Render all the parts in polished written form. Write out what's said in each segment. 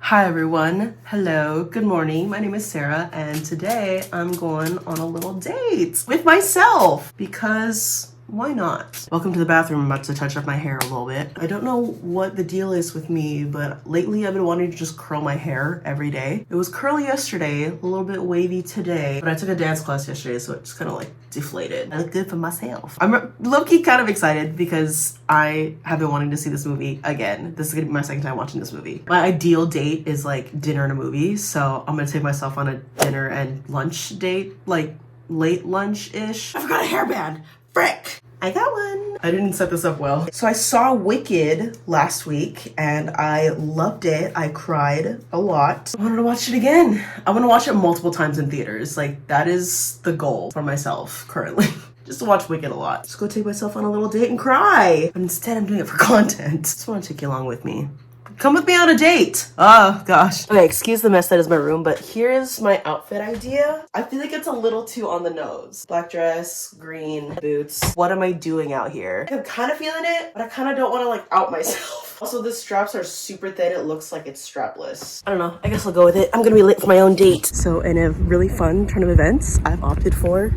Hi everyone, hello, good morning. My name is Sarah and today I'm going on a little date with myself because why not? Welcome to the bathroom. I'm about to touch up my hair a little bit. I don't know what the deal is with me, but lately I've been wanting to just curl my hair every day. It was curly yesterday, a little bit wavy today, but I took a dance class yesterday, so it just kind of like deflated. I look good for myself. I'm low-key kind of excited because I have been wanting to see this movie again. This is gonna be my second time watching this movie. My ideal date is like dinner and a movie, so I'm gonna take myself on a dinner and lunch date, like late lunch-ish. I forgot a hairband. Frick! I got one. I didn't set this up well. So I saw Wicked last week and I loved it. I cried a lot. I wanted to watch it again. I want to watch it multiple times in theaters. Like, that is the goal for myself currently. Just to watch Wicked a lot. Just go take myself on a little date and cry. But instead I'm doing it for content. Just want to take you along with me. Come with me on a date. Oh, gosh. Okay, excuse the mess that is my room, but here's my outfit idea. I feel like it's a little too on the nose. Black dress, green boots. What am I doing out here? I'm kind of feeling it, but I kind of don't want to like out myself. Also, the straps are super thin. It looks like it's strapless. I don't know. I guess I'll go with it. I'm gonna be late for my own date. So in a really fun turn of events, I've opted for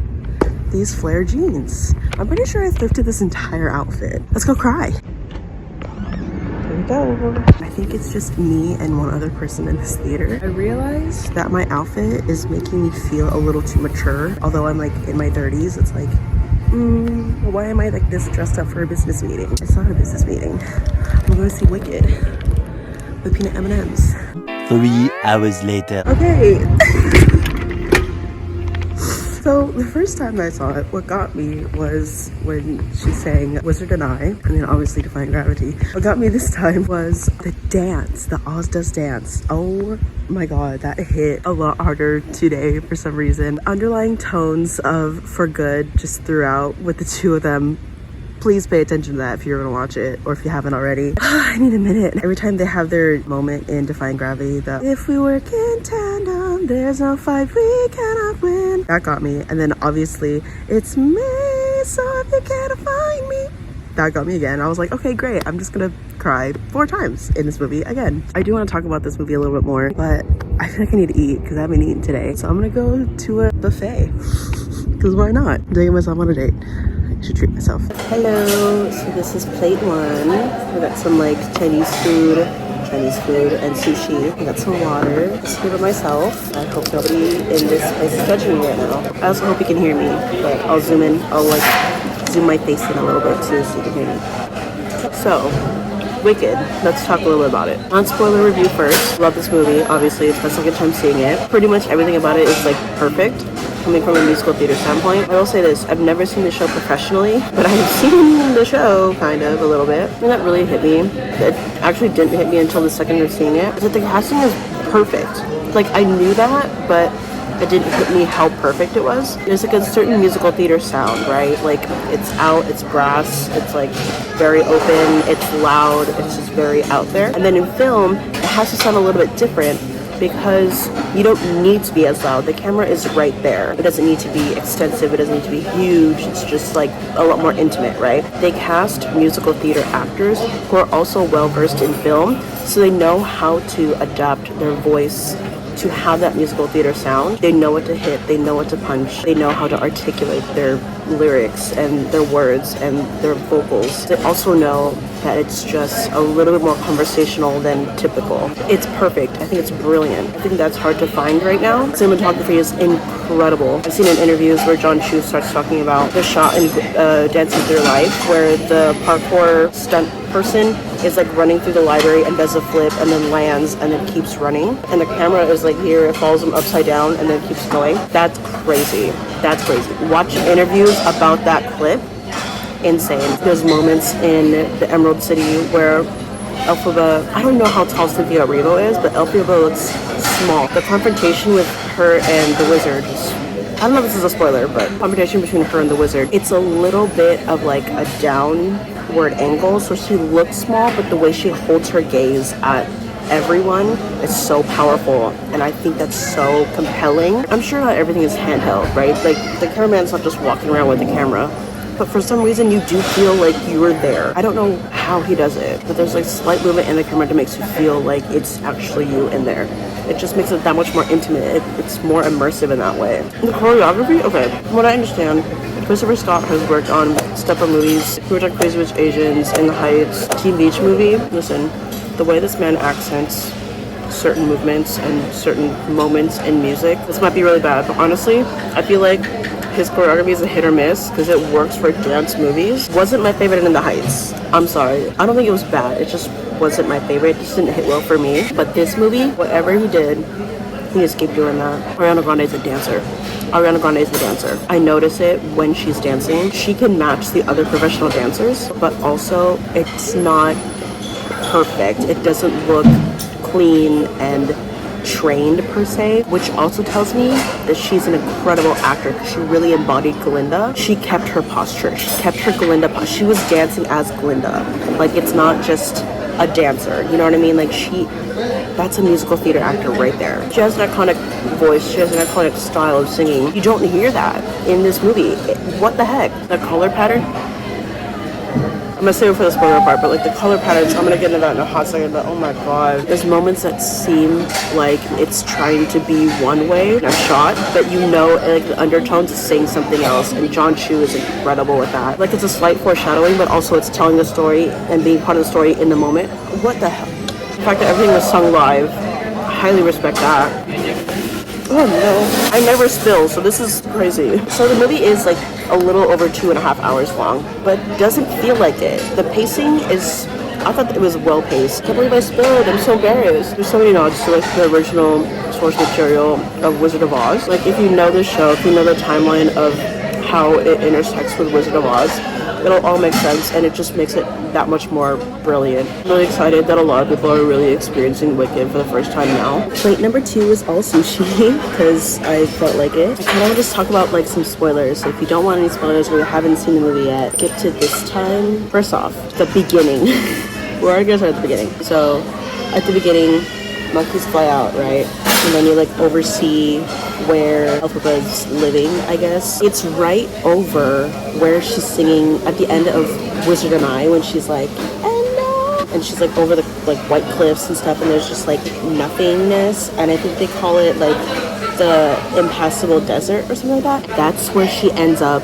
these flare jeans. I'm pretty sure I thrifted this entire outfit. Let's go cry. Go. I think it's just me and one other person in this theater. I realized that my outfit is making me feel a little too mature. Although I'm like in my 30s, it's like, why am I like this dressed up for a business meeting? It's not a business meeting. I'm going to see Wicked with peanut M&Ms. 3 hours later. Okay. So the first time I saw it, what got me was when she sang Wizard and I, and then obviously Defying Gravity. What got me this time was the dance, the Oz Does Dance. Oh my god, that hit a lot harder today for some reason. Underlying tones of For Good just throughout with the two of them. Please pay attention to that if you're gonna watch it or if you haven't already. I need a minute. Every time they have their moment in Defying Gravity, the if we work in tandem, there's no fight we cannot win. That got me. And then obviously, it's me, so if you can't find me. That got me again. I was like, okay, great. I'm just gonna cry 4 times in this movie again. I do want to talk about this movie a little bit more, but I feel like I need to eat because I haven't eaten today. So I'm gonna go to a buffet because why not? I'm taking myself on a date. I should treat myself. Hello, so this is plate 1. I got some like Chinese food and sushi. I got some water. Just here by myself. I hope nobody in this place is judging me right now. I also hope you can hear me, but I'll zoom in. I'll like zoom my face in a little bit too so you can hear me. So, Wicked. Let's talk a little bit about it. Non-spoiler review first. Love this movie. Obviously, it's my second time seeing it. Pretty much everything about it is like perfect. Coming from a musical theater standpoint. I will say this, I've never seen the show professionally, but I've seen the show kind of a little bit. And that really hit me. It actually didn't hit me until the second of seeing it. That the casting is perfect. Like, I knew that, but it didn't hit me how perfect it was. There's like a certain musical theater sound, right? Like, it's out, it's brass, it's like very open, it's loud, it's just very out there. And then in film, it has to sound a little bit different because you don't need to be as loud. The camera is right there. It doesn't need to be extensive. It doesn't need to be huge. It's just like a lot more intimate, right? They cast musical theater actors who are also well versed in film, so they know how to adapt their voice to have that musical theater sound. They know what to hit, they know what to punch, they know how to articulate their lyrics and their words and their vocals. They also know that it's just a little bit more conversational than typical. It's perfect. I think it's brilliant. I think that's hard to find right now. Cinematography is incredible. I've seen in interviews where John Chu starts talking about the shot in Dancing Through Life where the parkour stunt person is like running through the library and does a flip and then lands and then keeps running. And the camera is like here, it follows him upside down and then keeps going. That's crazy. That's crazy. Watch interviews about that clip. Insane. There's moments in the Emerald City where Elphaba, I don't know how tall Cynthia Erivo is, but Elphaba looks small. The confrontation with her and the wizard, I don't know if this is a spoiler, but confrontation between her and the wizard, it's a little bit of like a downward angle, so she looks small, but the way she holds her gaze at everyone is so powerful, and I think that's so compelling. I'm sure not everything is handheld, right? Like, the cameraman's not just walking around with the camera. but for some reason you do feel like you're there. I don't know how he does it, but there's like slight movement in the camera that makes you feel like it's actually you in there. It just makes it that much more intimate. It's more immersive in that way. The choreography, okay, from what I understand, Christopher Scott has worked on step-up movies. He worked on Crazy Rich Asians, In the Heights, Teen Beach Movie. Listen, the way this man accents certain movements and certain moments in music, this might be really bad, but honestly, I feel like his choreography is a hit or miss because it works for dance movies. Wasn't my favorite in In the Heights. I'm sorry. I don't think it was bad. It just wasn't my favorite. It just didn't hit well for me. But this movie, whatever he did, he just keep doing that. Ariana Grande is a dancer. Ariana Grande is the dancer. I notice it when she's dancing. She can match the other professional dancers, but also it's not perfect. It doesn't look clean and trained per se, which also tells me that she's an incredible actor because she really embodied Glinda. She kept her posture. She kept her Glinda posture. She was dancing as Glinda. Like, it's not just a dancer. You know what I mean? Like, that's a musical theater actor right there. She has an iconic voice. She has an iconic style of singing. You don't hear that in this movie. What the heck? The color pattern? I'm gonna save it for the spoiler part, but like the color patterns, I'm gonna get into that in a hot second, but oh my god. There's moments that seem like it's trying to be one way in a shot, but you know, like the undertones is saying something else, and John Chu is incredible with that. Like, it's a slight foreshadowing, but also it's telling the story and being part of the story in the moment. What the hell? The fact that everything was sung live, I highly respect that. Oh no, I never spill, so this is crazy. So the movie is like a little over 2.5 hours long, but doesn't feel like it. The pacing is, I thought it was well paced. I can't believe I spilled, I'm so embarrassed. There's so many nods to like the original source material of Wizard of Oz. Like, if you know the show, if you know the timeline of how it intersects with Wizard of Oz, it'll all make sense, and it just makes it that much more brilliant. I'm really excited that a lot of people are really experiencing Wicked for the first time now. Plate number 2 is all sushi because I felt like it. I kind of want to just talk about like some spoilers. So if you don't want any spoilers or you haven't seen the movie yet, skip to this time. First off, the beginning. We're already gonna start at the beginning. So at the beginning, monkeys fly out, right? And then you like oversee where Elphaba's living, I guess. It's right over where she's singing at the end of Wizard and I, when she's like, and she's like over the like white cliffs and stuff, and there's just like nothingness, and I think they call it like the impassable desert or something like that. That's where she ends up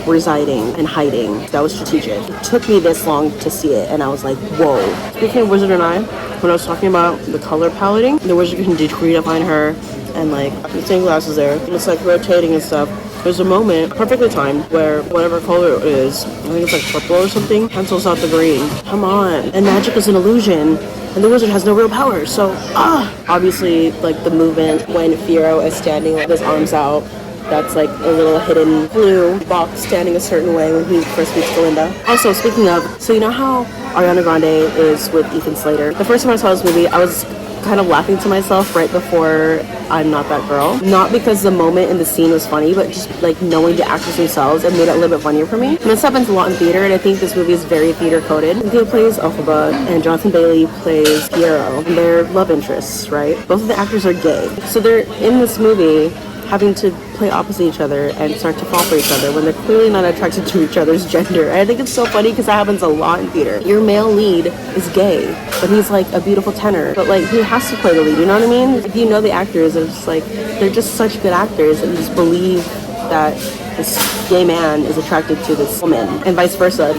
residing and hiding. That was strategic. It took me this long to see it, and I was like, whoa. Speaking of Wizard and I, when I was talking about the color paletting, the wizard can redefine her, and like the same glasses there, and it's like rotating and stuff. There's a moment, perfectly timed, where whatever color it is, I think it's like purple or something, cancels out the green. Come on. And magic is an illusion, and the wizard has no real power, so obviously like the movement when Firo is standing with his arms out, that's like a little hidden blue box standing a certain way when he first meets Glinda. Also, speaking of, so you know how Ariana Grande is with Ethan Slater? The first time I saw this movie, I was kind of laughing to myself right before I'm Not That Girl. Not because the moment in the scene was funny, but just like knowing the actors themselves, it made it a little bit funnier for me. And this happens a lot in theater, and I think this movie is very theater coded. Cynthia plays Elphaba, and Jonathan Bailey plays Piero, and they're love interests, right? Both of the actors are gay. So they're in this movie having to play opposite each other and start to fall for each other when they're clearly not attracted to each other's gender. And I think it's so funny because that happens a lot in theater. Your male lead is gay, but he's like a beautiful tenor, but like he has to play the lead, you know what I mean? If you know the actors, it's just like they're just such good actors, and you just believe that this gay man is attracted to this woman, and vice versa.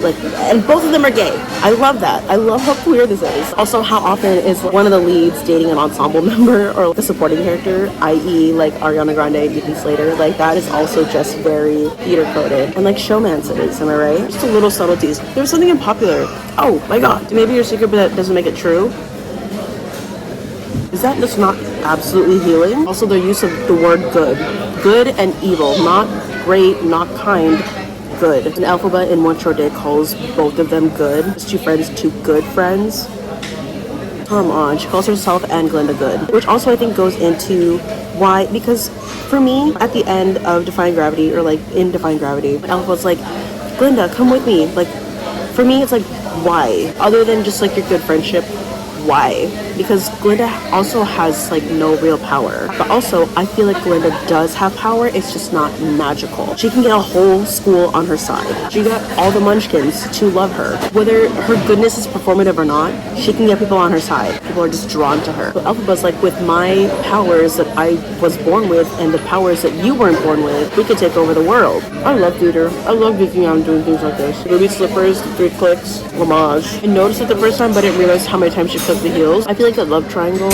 Like, and both of them are gay. I love that. I love how queer this is. Also, how often is one of the leads dating an ensemble member or a supporting character, i.e. like Ariana Grande and Ethan Slater. Like, that is also just very theater coded, and like showmances, am I right? Just a little subtleties. There was something in Popular. Oh my god. Maybe your secret, but that doesn't make it true. Is that just not absolutely healing? Also, their use of the word good. Good and evil. Not great, not kind, good. And Elphaba in One Short Day calls both of them good. His two friends, two good friends. Come on. She calls herself and Glinda good. Which also I think goes into why, because for me, at the end of Defying Gravity, or like in Defying Gravity, Elphaba's like, Glinda, come with me. Like, for me, it's like, why? Other than just like your good friendship, why? because Glinda also has like no real power. But also, I feel like Glinda does have power, it's just not magical. She can get a whole school on her side. She got all the munchkins to love her. Whether her goodness is performative or not, she can get people on her side. People are just drawn to her. But Elphaba's like, with my powers that I was born with and the powers that you weren't born with, we could take over the world. I love theater. I love geeking out and doing things like this. Ruby slippers, 3 clicks, Lamage. I noticed it the first time, but I didn't realize how many times she clicked the heels. I feel like the love triangle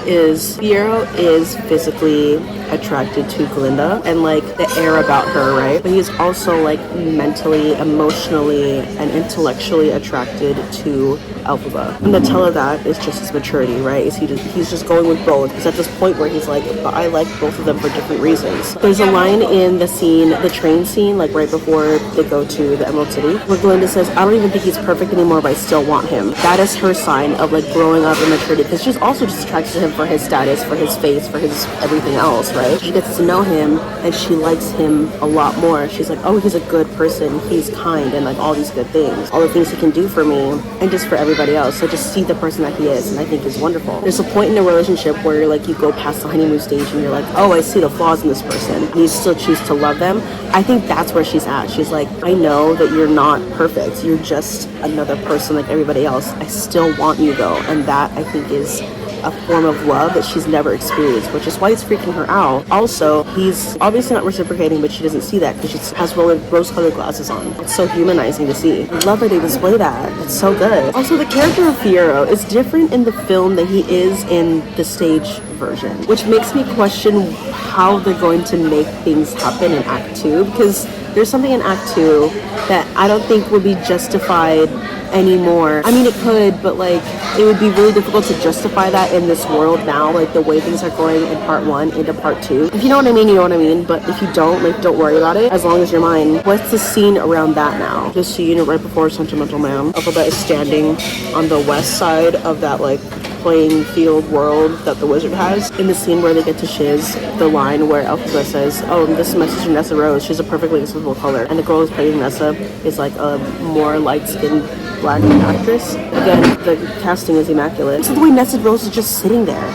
is Fiyero is physically attracted to Glinda and like the air about her, right? But he's also like mentally, emotionally, and intellectually attracted to Elphaba. And the tell of that is just his maturity, right? He's just going with both. He's at this point where he's like, but I like both of them for different reasons. There's a line in the scene, the train scene, like right before they go to the Emerald City, where Glinda says, I don't even think he's perfect anymore, but I still want him. That is her sign of like growing up in maturity, because she's also just attracted to him for his status, for his face, for his everything else, right? She gets to know him and she likes him a lot more. She's like, oh, he's a good person, he's kind, and like all these good things, all the things he can do for me and just for everybody else. So just see the person that he is, and I think is wonderful. There's a point in a relationship where like you go past the honeymoon stage and you're like, oh, I see the flaws in this person, and you still choose to love them. I think that's where she's at. She's like, I know that you're not perfect, you're just another person like everybody else. I still want you though, and that I think is a form of love that she's never experienced, which is why it's freaking her out. Also, he's obviously not reciprocating, but she doesn't see that because she has rose-colored glasses on. It's so humanizing to see. I love that they display that. It's so good. Also, the character of Fiyero is different in the film than he is in the stage version, which makes me question how they're going to make things happen in Act 2, because there's something in Act 2 that I don't think would be justified anymore. I mean, it could, but like it would be really difficult to justify that in this world now, like the way things are going in part 1 into part 2. If you know what I mean, you know what I mean, but if you don't, like, don't worry about it as long as you're mine. What's the scene around that now? The scene right before Sentimental Man. Elphaba is standing on the west side of that like playing field world that the wizard has. In the scene where they get to Shiz, the line where Elphaba says, oh, this is my sister Nessa Rose, she's a perfectly accessible color, and the girl who's playing Nessa is like a more light-skinned black actress. Again, the casting is immaculate. So the way Nessa Rose is just sitting there,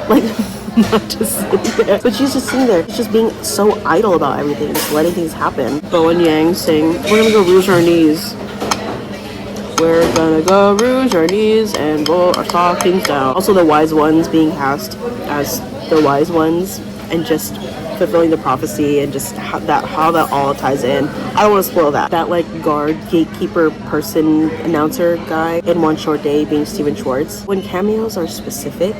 like not just sitting there, but she's just sitting there, she's just being so idle about everything, just letting things happen. Bo and Yang sing, we're gonna go rouge our knees. We're gonna go rouge our knees and roll our stockings down. Also, the wise ones being cast as the wise ones and just fulfilling the prophecy, and just how that all ties in. I don't want to spoil that. That like guard, gatekeeper, person, announcer guy in One Short Day being Steven Schwartz. When cameos are specific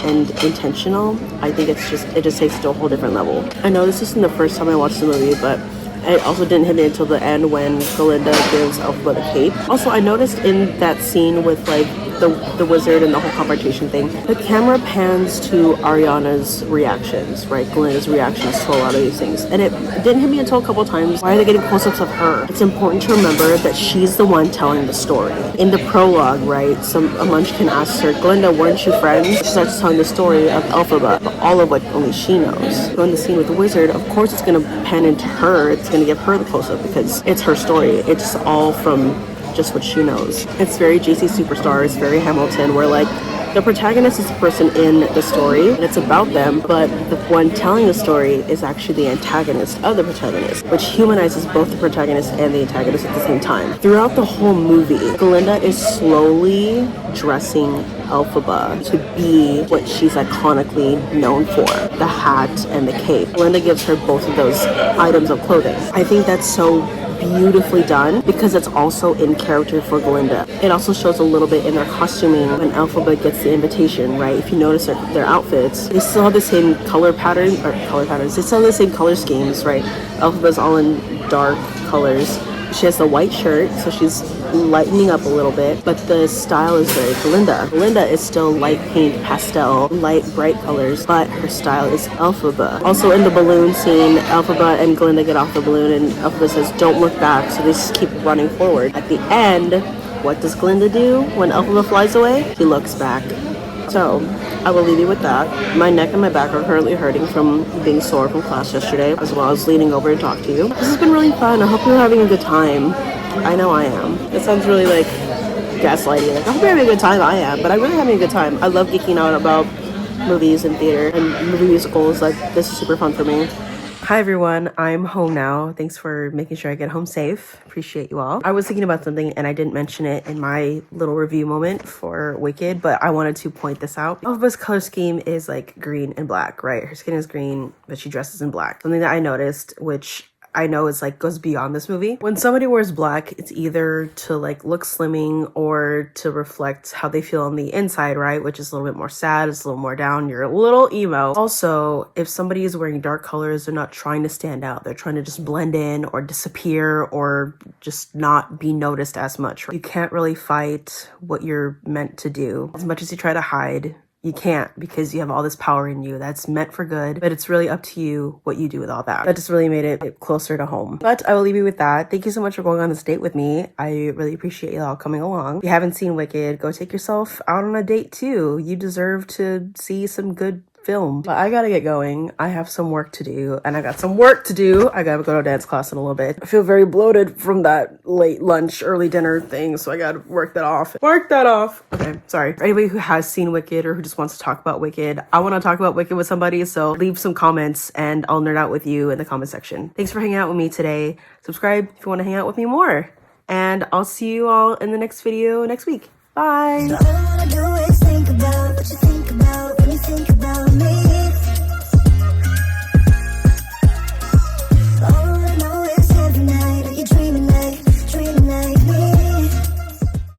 and intentional, I think it just takes it to a whole different level. I know this isn't the first time I watched the movie, but it also didn't hit me until the end when Glinda gives Elphaba the cape. Also, I noticed in that scene with like the wizard and the whole confrontation thing, the camera pans to Ariana's reactions, right? Glinda's reactions to a lot of these things. And it didn't hit me until a couple times. Why are they getting close-ups of her? It's important to remember that she's the one telling the story. In the prologue, right, a munchkin asks her, Glinda, weren't you friends? She starts telling the story of Elphaba, but all of what only she knows. So in the scene with the wizard, of course it's going to pan into her. It's going to give her the close-up because it's her story. It's all from just what she knows. It's very JC Superstar, it's very Hamilton, where like the protagonist is the person in the story and it's about them, but the one telling the story is actually the antagonist of the protagonist, which humanizes both the protagonist and the antagonist at the same time. Throughout the whole movie, Glinda is slowly dressing Elphaba to be what she's iconically known for, the hat and the cape. Glinda gives her both of those items of clothing. I think that's so beautifully done because it's also in character for Glinda. It also shows a little bit in their costuming when Elphaba gets the invitation, right? If you notice their outfits, they still have the same color patterns, they still have the same color schemes, right? Elphaba's all in dark colors. She has the white shirt, so she's lightening up a little bit, but the style is very Glinda. Glinda is still light pink, pastel, light, bright colors, but her style is Elphaba. Also in the balloon scene, Elphaba and Glinda get off the balloon and Elphaba says, don't look back, so they just keep running forward. At the end, what does Glinda do when Elphaba flies away? She looks back. So, I will leave you with that. My neck and my back are currently hurting from being sore from class yesterday, as well as leaning over to talk to you. This has been really fun. I hope you're having a good time. I know I am. It sounds really like gaslighty. Like, I hope you're having a good time. I am, but I'm really having a good time. I love geeking out about movies and theater and movie musicals. Like, this is super fun for me. Hi everyone, I'm home now. Thanks for making sure I get home safe. Appreciate you all. I was thinking about something and I didn't mention it in my little review moment for Wicked, but I wanted to point this out. Elva's color scheme is like green and black, right? Her skin is green, but she dresses in black. Something that I noticed, which I know is like goes beyond this movie. When somebody wears black, it's either to like look slimming or to reflect how they feel on the inside, right? Which is a little bit more sad, it's a little more down, you're a little emo. Also, if somebody is wearing dark colors, they're not trying to stand out. They're trying to just blend in or disappear or just not be noticed as much. You can't really fight what you're meant to do. As much as you try to hide, you can't, because you have all this power in you that's meant for good, but it's really up to you what you do with all that. That just really made it closer to home. But I will leave you with that. Thank you so much for going on this date with me. I really appreciate y'all coming along. If you haven't seen Wicked, go take yourself out on a date too. You deserve to see some good film. But I gotta get going. I have some work to do, and I got some work to do. I gotta go to dance class in a little bit. I feel very bloated from that late lunch, early dinner thing, so I gotta work that off. Okay, sorry. For anybody who has seen Wicked or who just wants to talk about Wicked, I want to talk about Wicked with somebody, so leave some comments and I'll nerd out with you in the comment section. Thanks for hanging out with me today. Subscribe if you want to hang out with me more, and I'll see you all in the next video next week. Bye!